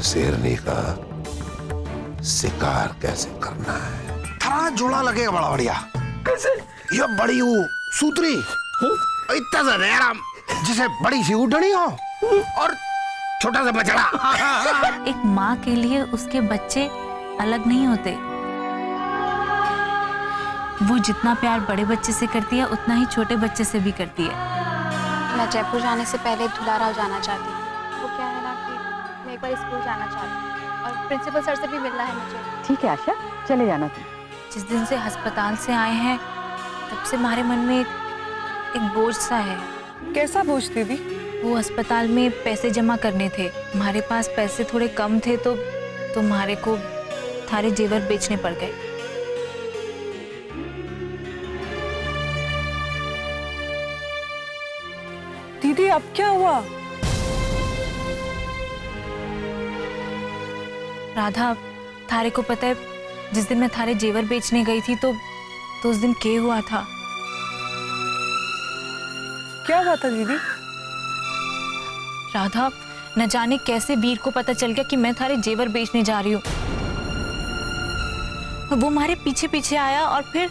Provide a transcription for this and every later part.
शेरनी का शिकार कैसे करना है। थारा जोड़ा लगेगा बड़ा बढ़िया। कैसे? ये बड़ी वो सूत्री इतना सा रेराम जिसे बड़ी सी उड़नी हो और छोटा सा बछड़ा। एक माँ के लिए उसके बच्चे अलग नहीं होते। वो जितना प्यार बड़े बच्चे से करती है उतना ही छोटे बच्चे से भी करती है। मैं जयपुर जाने से पहले दुलाराव जाना चाहती हूँ। वो क्या है ना कि मैं एक बार स्कूल जाना चाहती हूँ और प्रिंसिपल सर से भी मिलना है मुझे। ठीक है आशा, चले जाना तुम। जिस दिन से अस्पताल से आए हैं तब से हमारे मन में एक बोझ सा है। कैसा बोझ दीदी? वो अस्पताल में पैसे जमा करने थे, हमारे पास पैसे थोड़े कम थे तो हमारे को थारे जेवर बेचने पड़ गए। दीदी अब क्या हुआ? राधा, थारे को पता है जिस दिन मैं थारे जेवर बेचने गई थी तो उस दिन क्या हुआ था? क्या हुआ था दीदी? राधा, न जाने कैसे वीर को पता चल गया कि मैं थारे जेवर बेचने जा रही हूँ। वो हमारे पीछे पीछे आया और फिर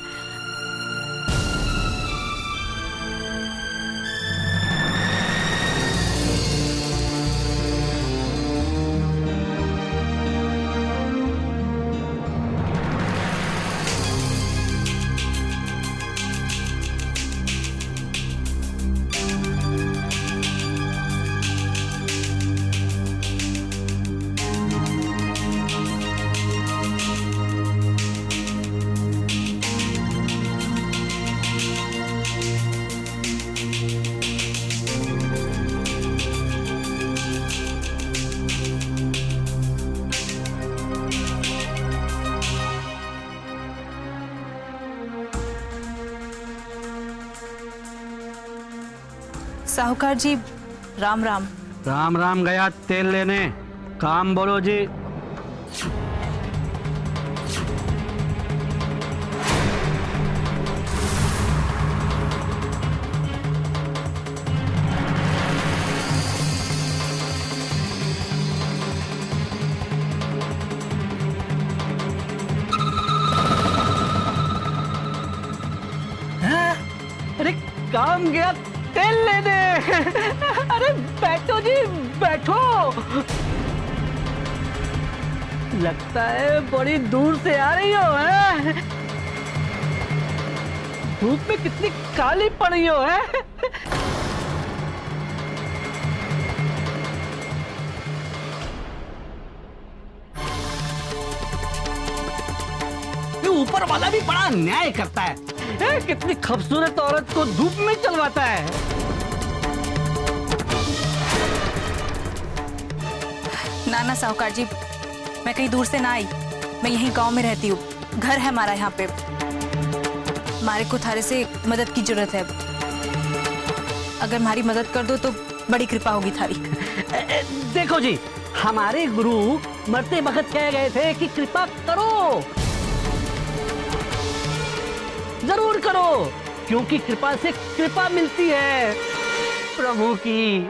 साहूकार जी, राम राम। राम राम गया तेल लेने। काम बोलो जी। अरे काम गया तेल ले दे। अरे बैठो जी बैठो। लगता है बड़ी दूर से आ रही हो है? धूप में कितनी काली पड़ी हो है? ऊपर वाला भी बड़ा न्याय करता है। कितनी खूबसूरत औरत को धूप में चलवाता है। ना साहूकार जी, मैं कहीं दूर से ना आई, मैं यहीं गांव में रहती हूँ। घर है हमारा यहाँ पे। हमारे को थारे से मदद की जरूरत है। अगर हमारी मदद कर दो तो बड़ी कृपा होगी थारी। देखो जी, हमारे गुरु मरते वक्त कह गए थे कि कृपा करो, जरूर करो, क्योंकि कृपा से कृपा मिलती है प्रभु की।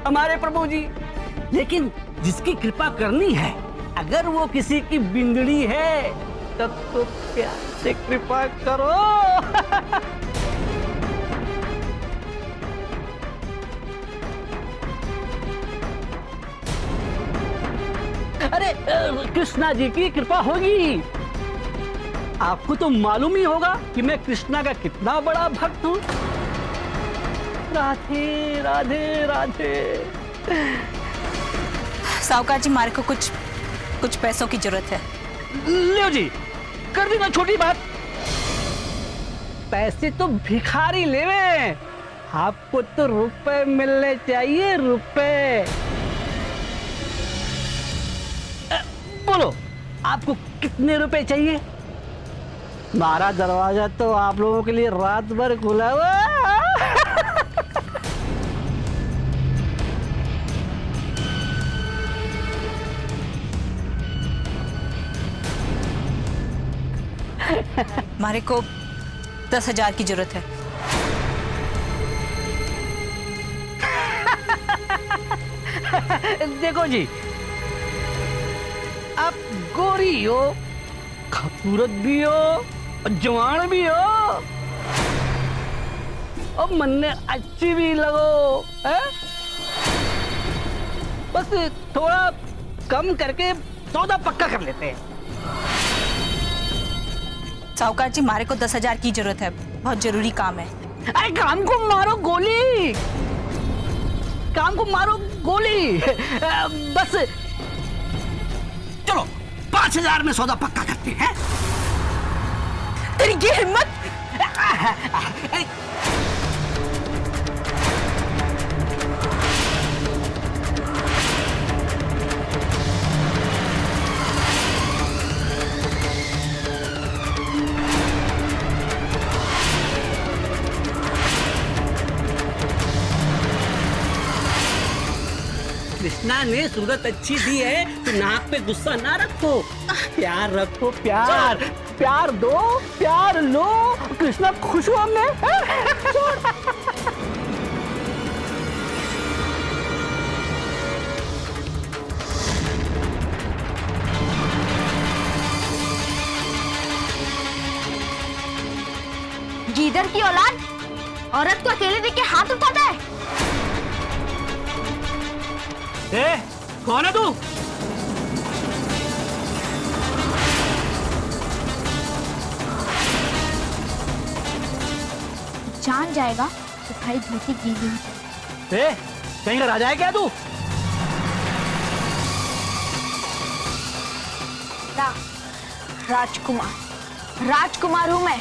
हमारे प्रभु जी। लेकिन जिसकी कृपा करनी है, अगर वो किसी की बिंदड़ी है तब तो प्यार से कृपा करो। अरे कृष्णा जी की कृपा होगी। आपको तो मालूम ही होगा कि मैं कृष्णा का कितना बड़ा भक्त हूँ। राधे राधे राधे। साहूकार जी, हमारे को कुछ पैसों की जरूरत है। लो जी, कर दी ना छोटी बात। पैसे तो भिखारी लेवे, आपको तो रुपए मिलने चाहिए, रुपए। बोलो आपको कितने रुपए चाहिए? हमारा दरवाजा तो आप लोगों के लिए रात भर खुला हुआ। हमारे को 10,000 की जरूरत है। देखो जी, आप गोरी हो, खूबसूरत भी हो और जवान भी हो और मन में अच्छी भी लगो है? बस थोड़ा कम करके सौदा पक्का कर लेते हैं। साहूकार जी, मारे को 10,000 की जरूरत है, बहुत जरूरी काम है। अरे काम को मारो गोली, काम को मारो गोली। बस चलो 5,000 में सौदा पक्का करते हैं। तेरी ये हिम्मत! कृष्णा ने सूरत अच्छी दी है तो नाक पे गुस्सा ना रखो, प्यार रखो, प्यार प्यार दो, प्यार लो। कृष्णा खुश हो हमने। गीदड़ की औलाद औरत को अकेले देख के हाथ उठाता है। ए, कौन है तू? जान जाएगा तो भाई धोती गीली हो जाएगी। ए, कहीं का राजा है क्या तू? राजकुमार, राजकुमार हूं मैं।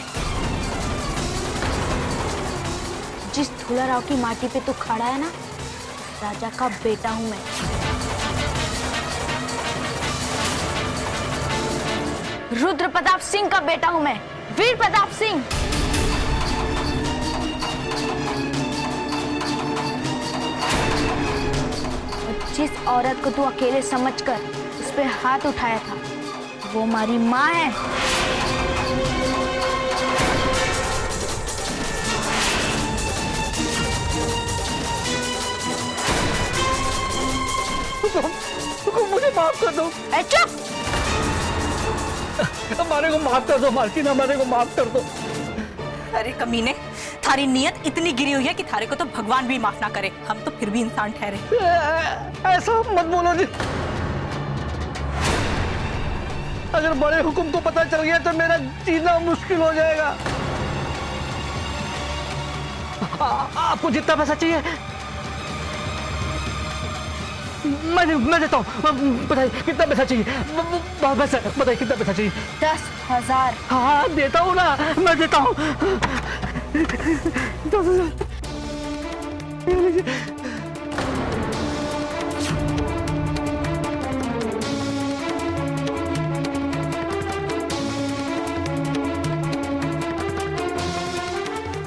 जिस धूलाराव की माटी पे तू खड़ा है ना, राजा का बेटा हूं मैं। रुद्र प्रताप सिंह का बेटा हूं मैं, वीर प्रताप सिंह। जिस औरत को तू अकेले समझकर उस पे हाथ उठाया था, वो हमारी माँ है। मुझे माफ कर दो। चुप! हमारे को माफ कर दो मालकिन, हमारे को माफ कर दो। अरे कमीने, थारी नियत इतनी गिरी हुई है कि थारे को तो भगवान भी माफ ना करे, हम तो फिर भी इंसान ठहरे। ऐसा मत बोलो जी। अगर बड़े हुकुम को पता चल गया तो मेरा जीना मुश्किल हो जाएगा। आपको जितना पैसा चाहिए मैं देता हूँ। बताइए कितना पैसा चाहिए? पैसा बताइए, कितना पैसा चाहिए? 10,000। हाँ देता हूँ ना, मैं देता हूँ। 10,000।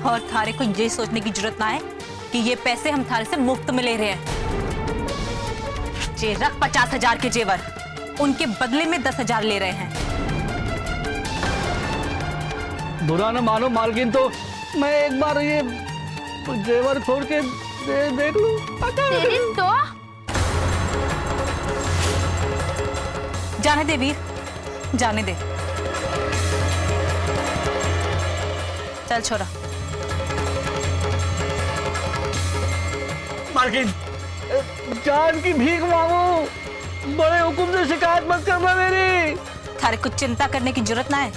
और थारे को ये सोचने की जरूरत ना है कि ये पैसे हम थारे से मुफ्त में ले रहे हैं। जे रख 50,000 के जेवर, उनके बदले में 10,000 ले रहे हैं। बुरा न मानो मालकिन, तो मैं एक बार ये जेवर खोल के देख लूं। तेरी तो जाने दे वीर, जाने दे। चल छोरा। मालकिन, जान की भीख मांगो, बड़े हुकुम से शिकायत मत करना मेरी। थारे कुछ चिंता करने की जरूरत ना है,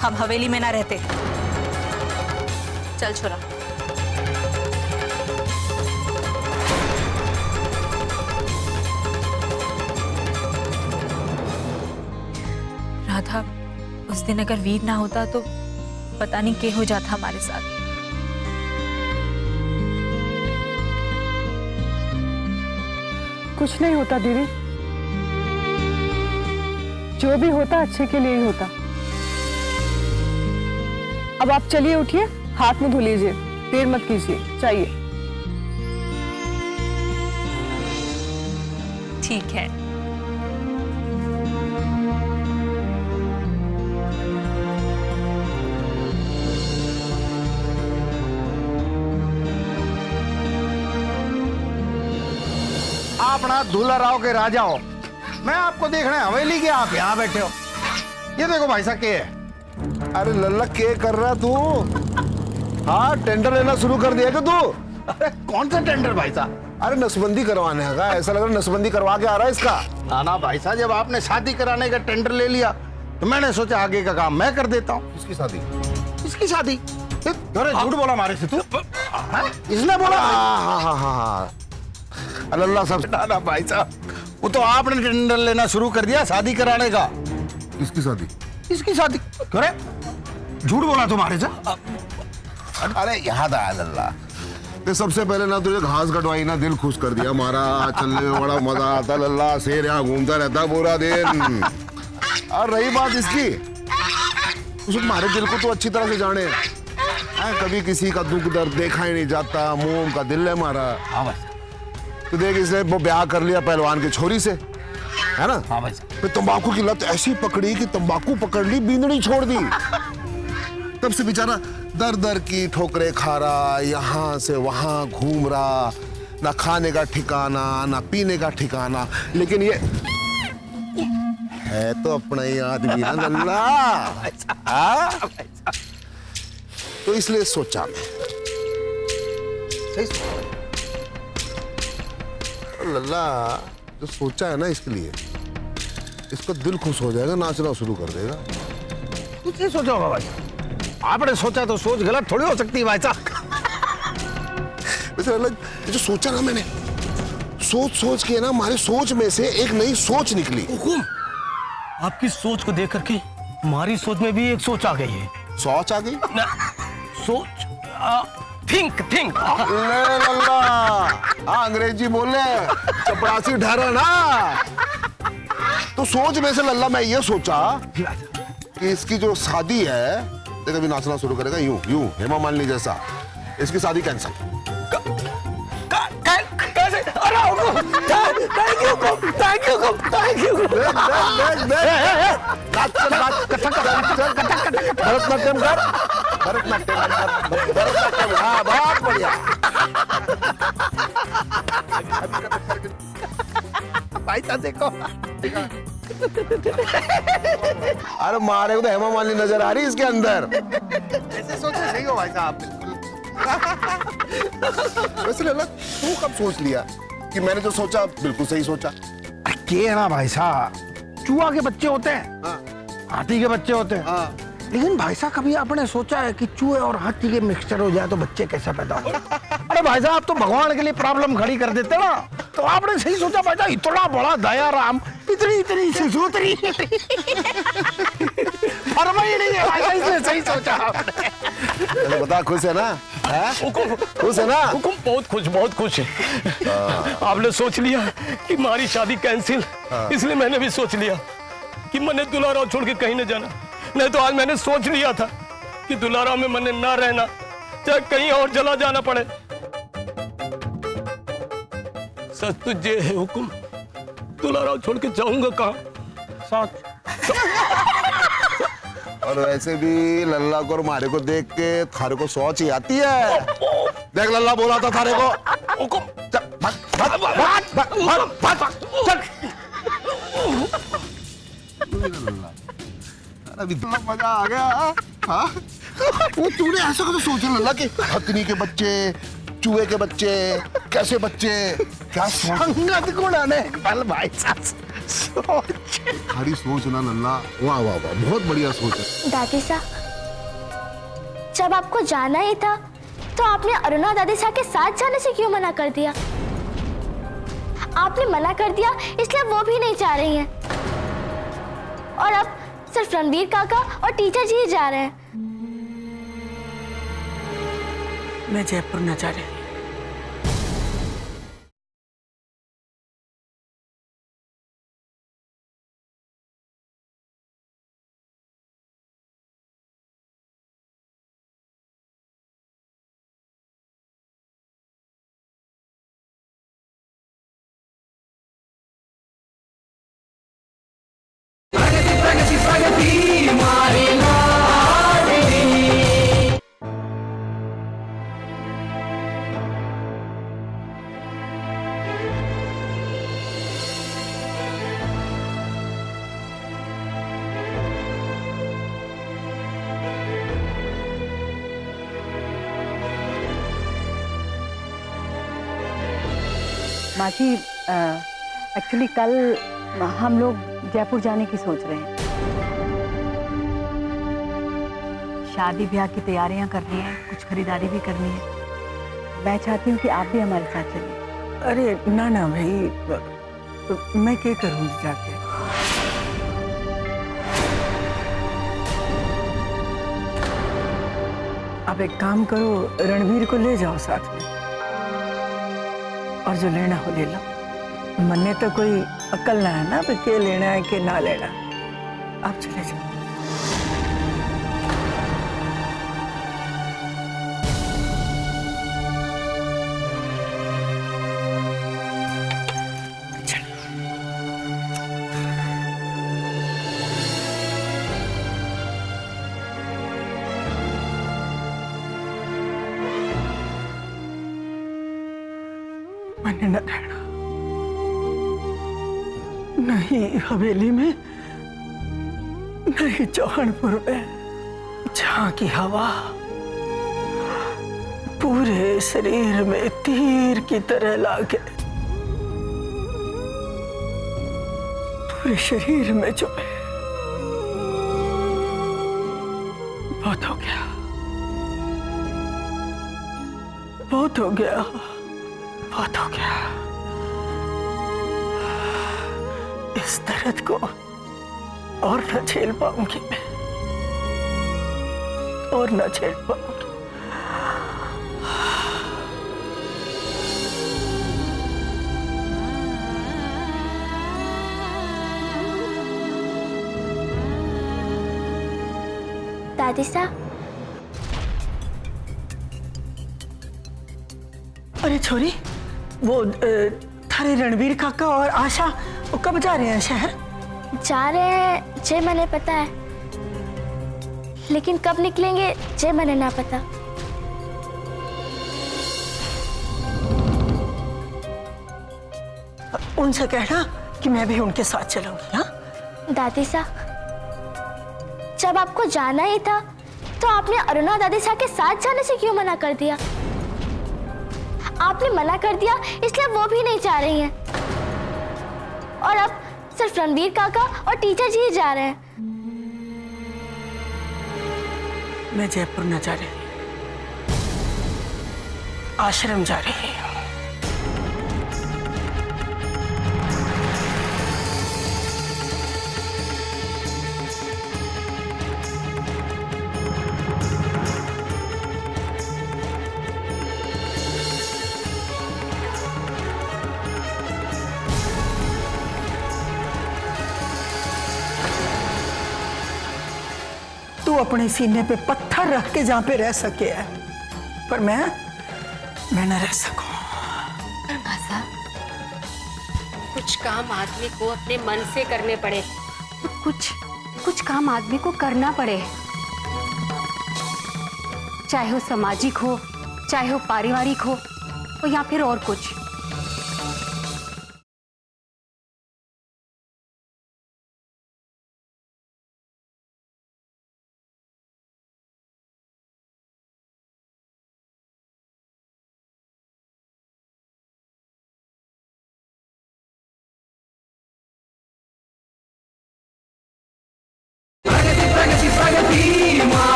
हम हवेली में ना रहते। चल छोरा। राधा, उस दिन अगर वीर ना होता तो पता नहीं क्या हो जाता हमारे साथ। कुछ नहीं होता दीदी, जो भी होता अच्छे के लिए ही होता। अब आप चलिए, उठिए, हाथ मुंह धो लीजिए, देर मत कीजिए, चाहिए। ठीक है। अपना साक्षात दूल्हा राव के राजा हो, मैं आपको देख रहे हैं हवेली के, आप यहाँ बैठे हो। ये देखो भाई साहब के है। अरे लल्ला के कर रहा तू? हाँ टेंडर लेना शुरू कर दिया क्या तू? अरे कौन सा टेंडर भाई साहब? अरे नसबंदी करवाने का, ऐसा लग रहा है नसबंदी करवा के आ रहा है इसका। ना ना भाई साहब, जब आपने शादी कराने का टेंडर ले लिया तो मैंने सोचा आगे का काम मैं कर देता हूँ। किसकी शादी? इसकी शादी? अरे झूठ बोला हमारे से तू? हाँ? इसने बोला? हाँ हाँ हाँ हाँ लल्ला सब। ना ना भाई साहब, वो तो आपने टेंडर लेना शुरू कर दिया शादी कराने का। किसकी शादी? इसकी शादी? अरे झूठ बोला तुम्हारे से? अरे याद आया लल्ला, तो सबसे पहले ना तुझे घास कटवाई ना, दिल खुश कर दिया हमारा। चलने में बड़ा मजा आता लल्ला, शेर यहाँ घूमता रहता पूरा दिन। और रही बात इसकी, उस हमारे दिल को तो अच्छी तरह से जाने, कभी किसी का दुख दर्द देखा ही नहीं जाता, मुंह का दिल है हमारा। हाँ भाई, तो देख इसने वो ब्याह कर लिया पहलवान की छोरी से, है ना? हाँ भाई। फिर तंबाकू की लत ऐसी पकड़ी कि तंबाकू पकड़ ली, बींदड़ी छोड़ दी। तब से बेचारा दर दर की ठोकरे खा रहा, यहाँ से वहां घूम रहा, ना खाने का ठिकाना ना पीने का ठिकाना। लेकिन ये है तो अपना ही आदमी ना लल्ला। हाँ? तो इसलिए सोचा मैं, सही सोचा लल्ला, जो सोचा है ना इसके लिए, इसका दिल खुश हो जाएगा, नाचना शुरू कर देगा। कुछ नहीं सोचा होगा भाई, आपने सोचा तो सोच गलत थोड़ी हो सकती है भाई साहब। वैसे लल्ला, ये जो सोचा ना मैंने, सोच सोच के ना हमारी सोच में से एक नई सोच निकली। हुकुम, आपकी सोच को देख करके हमारी सोच में भी एक सोच आ गई है। सोच आ गई? ना, सोच थिंक थिंक। ले लल्ला, अंग्रेजी बोले, चपरासी ठहरा ना। तो सोच में से लल्ला मैं ये सोचा कि इसकी जो शादी है, देख अभी नाचना शुरू करेगा यूं यूं हेमा मालिनी जैसा, इसकी शादी कैंसिल। कैसे? अरे थैंक यू भरतनाट्यम कर, भरतनाट्यम कर, भरतनाट्यम। हाँ बहुत बढ़िया। भाई साहब देखो, अरे मारे को तो हेमा मालिनी नजर आ रही है इसके अंदर। ऐसे सोचे सही हो भाई साहब। वैसे लल्ला तू कब सोच लिया कि मैंने जो सोचा बिल्कुल सही सोचा? के ना भाई साहब, चूहा के बच्चे होते हैं, हाँ। हाथी के बच्चे होते हैं। हाँ। लेकिन भाई साहब कभी आपने सोचा है कि चूहे और हाथी के मिक्सचर हो जाए तो बच्चे कैसे पैदा हो? अरे भाई साहब, आप तो भगवान के लिए प्रॉब्लम खड़ी कर देते ना। तो आपने सही सोचा भाई साहब, इतना बड़ा दया राम, इतनी इतनी सी सूतरी फरमाई नहीं है भाई साहब, इसलिए सही सोचा आपने। चलो बता, खुश है ना? खुश है ना? हुकुम, बहुत खुश है। आपने सोच लिया कि हमारी शादी कैंसिल, इसलिए मैंने भी सोच लिया कि मैंने दुलाराव छोड़ के कहीं न जाना। नहीं तो आज मैंने सोच लिया था कि दुलाराव में मैंने ना रहना, चाहे कहीं और चला जाना पड़े। सच तो ये है हुकुम, दुलाराव छोड़ के जाऊंगा कहाँ? साथ। और वैसे भी लल्ला को और मारे को देख के थारे को सोच ही आती है। देख लल्ला बोला था थारे को। हुकुम, अभी तो मजा आ गया। हाँ? वो तूने ऐसा तो सोचा लल्ला कि हथनी के बच्चे, चूहे के बच्चे, कैसे बच्चे, क्या संगत गुणाने पल भाई साहब सोच। खाली सोच ना लल्ला, वाह वाह वाह, बहुत बढ़िया सोच है। दादी साहब, जब आपको जाना ही था तो आपने अरुणा दादी साहब के साथ जाने से क्यों मना कर दिया? आपने मना कर दिया इसलिए वो भी नहीं जा रही हैं। और अब सिर्फ रणवीर काका और टीचर जी ही जा रहे हैं। मैं जयपुर न जा रही। माँ जी एक्चुअली कल हम लोग जयपुर जाने की सोच रहे हैं। शादी ब्याह की तैयारियां करनी है, कुछ खरीदारी भी करनी है। मैं चाहती हूँ कि आप भी हमारे साथ चलिए। अरे ना ना भाई, मैं क्या करूँगी जाके। आप एक काम करो, रणवीर को ले जाओ साथ में, और जो लेना हो ले लो। मन में तो कोई अकल ना है ना कि क्या लेना है कि ना लेना। आप चले जाओ। मैंने न रहना, नहीं हवेली में, नहीं चौहानपुर में, जहाँ की हवा पूरे शरीर में तीर की तरह लागे, पूरे शरीर में चुभे। बहुत हो गया, बहुत हो गया, बहुत हो गया। इस दर्द को और न झेल पाऊंगी मैं, और न झेल पाऊंगी। दादी साहब, अरे छोरी, वो थारे रणवीर काका और आशा वो कब जा रहे हैं शहर? जा रहे हैं जे मैंने पता है, लेकिन कब निकलेंगे जे मैंने ना पता। उनसे कहना कि मैं भी उनके साथ चलूंगी। हाँ दादी साहब, जब आपको जाना ही था तो आपने अरुणा दादी साहब के साथ जाने से क्यों मना कर दिया? आपने मना कर दिया इसलिए वो भी नहीं जा रही हैं, और अब सिर्फ रणवीर काका और टीचर जी ही जा रहे हैं। मैं जयपुर न जा रही, आश्रम जा रही हूँ। तू अपने सीने पे पत्थर रख के जहां पे रह सके है, पर मैं न रह सकूं। मासा, कुछ काम आदमी को अपने मन से करने पड़े, कुछ काम आदमी को करना पड़े, चाहे वो सामाजिक हो, चाहे वो पारिवारिक हो, या फिर और कुछ।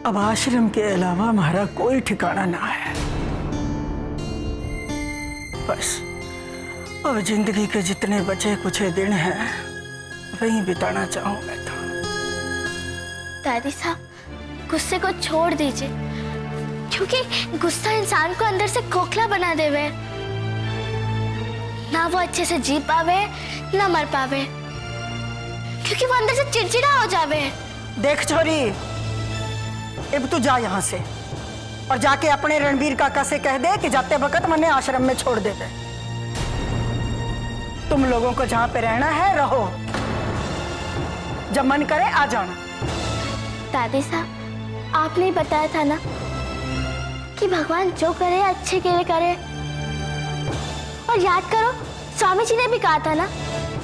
अब आश्रम के अलावा हमारा कोई ठिकाना ना है। बस अब जिंदगी के जितने बचे कुछ दिन हैं वहीं बिताना चाहूं मैं तो। दादी साहब, गुस्से को छोड़ दीजिए, क्योंकि गुस्सा इंसान को अंदर से खोखला बना देवे, ना वो अच्छे से जी पावे ना मर पावे, क्योंकि वो अंदर से चिड़चिड़ा हो जावे। देख छोरी, अब तू जा यहाँ से और जाके अपने रणवीर काका से कह दे कि जाते वक्त मने आश्रम में छोड़ दे। तुम लोगों को जहाँ पे रहना है रहो, जब मन करे आ जाना। दादी साहब, आपने ही बताया था ना कि भगवान जो करे अच्छे के लिए करे, और याद करो स्वामी जी ने भी कहा था ना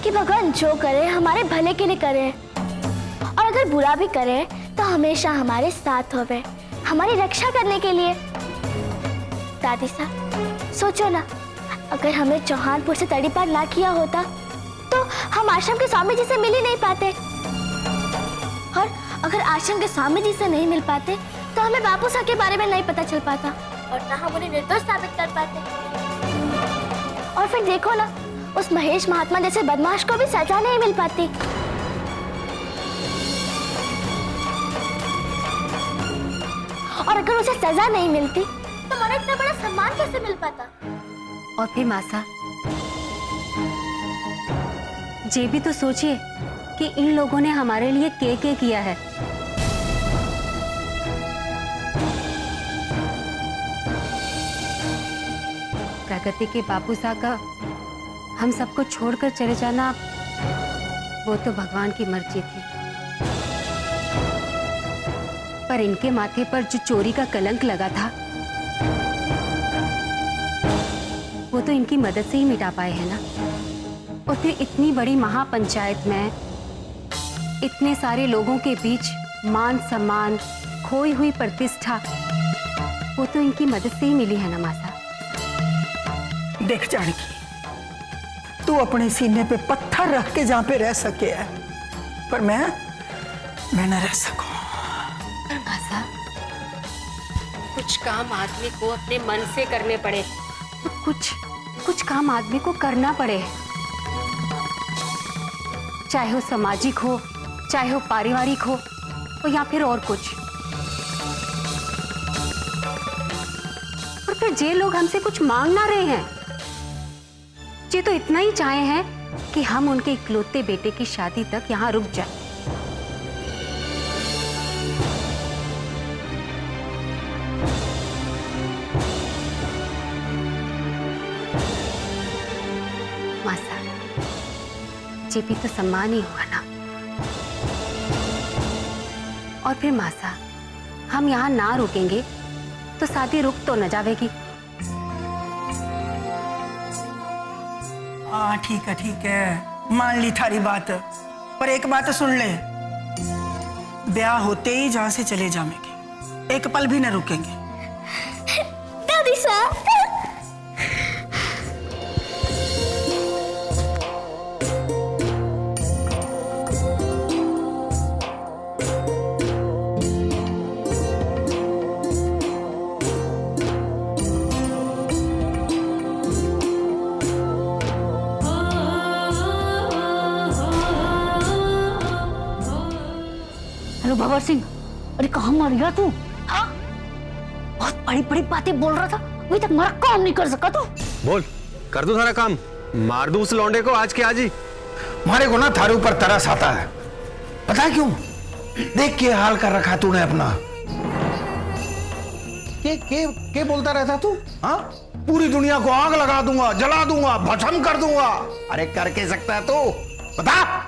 कि भगवान जो करे हमारे भले के लिए करे, और अगर बुरा भी करे तो हमेशा हमारे साथ होवे, हमारी रक्षा करने के लिए। दादी साहब सोचो ना, अगर हमें चौहानपुर से तड़ीपार ना किया होता तो हम आश्रम के स्वामी जी से मिल ही नहीं पाते, और अगर आश्रम के स्वामी जी से नहीं मिल पाते तो हमें बापू साहब के बारे में नहीं पता चल पाता और ना हम उन्हें निर्दोष साबित कर पाते। और फिर देखो ना, उस महेश महात्मा जैसे बदमाश को भी सजा नहीं मिल पाती। और अगर उसे सजा नहीं मिलती तो मुझे इतना बड़ा सम्मान कैसे मिल पाता? और फिर मासा, ये भी तो सोचिए कि इन लोगों ने हमारे लिए क्या किया है। प्रगति के बापू साहब का हम सबको छोड़कर चले जाना, वो तो भगवान की मर्जी थी, पर इनके माथे पर जो चोरी का कलंक लगा था वो तो इनकी मदद से ही मिटा पाए हैं ना। और फिर इतनी बड़ी महापंचायत में इतने सारे लोगों के बीच मान सम्मान, खोई हुई प्रतिष्ठा, वो तो इनकी मदद से ही मिली है ना मासा। देख जानकी, तू अपने सीने पे पत्थर रख के जहां पे रह सके है, पर मैं न रह सकूं। पर मासा, कुछ काम आदमी को अपने मन से करने पड़े, तो कुछ काम आदमी को करना पड़े, चाहे वो सामाजिक हो, चाहे वो पारिवारिक हो, या फिर और कुछ। और फिर जे लोग हमसे कुछ मांग ना रहे हैं, ये तो इतना ही चाहे हैं कि हम उनके इकलौते बेटे की शादी तक यहाँ रुक जाए। मासा, ये भी तो सम्मान ही हुआ ना। और फिर मासा, हम यहाँ ना रुकेंगे तो शादी रुक तो न जाएगी। हाँ ठीक है, मान ली थारी बात, पर एक बात सुन ले, ब्याह होते ही जहां से चले जाएंगे, एक पल भी न रुकेंगे। दादी साहब, हेलो भवर सिंह, अरे कहाँ मर गया तू? हाँ, बहुत बड़ी बड़ी बातें बोल रहा था, अभी तक मेरा काम नहीं कर सका तू। बोल, कर दूं सारा काम, मार दूं उस लौंडे को आज के आज ही। हमारे को ना थारे ऊपर तरस आता है, पता है क्यों? देख के हाल कर रखा तूने अपना। के बोलता रहता तू? हाँ, पूरी दुनिया को आग लगा दूंगा, जला दूंगा, भस्म कर दूंगा। अरे कर के सकता है तू? बता।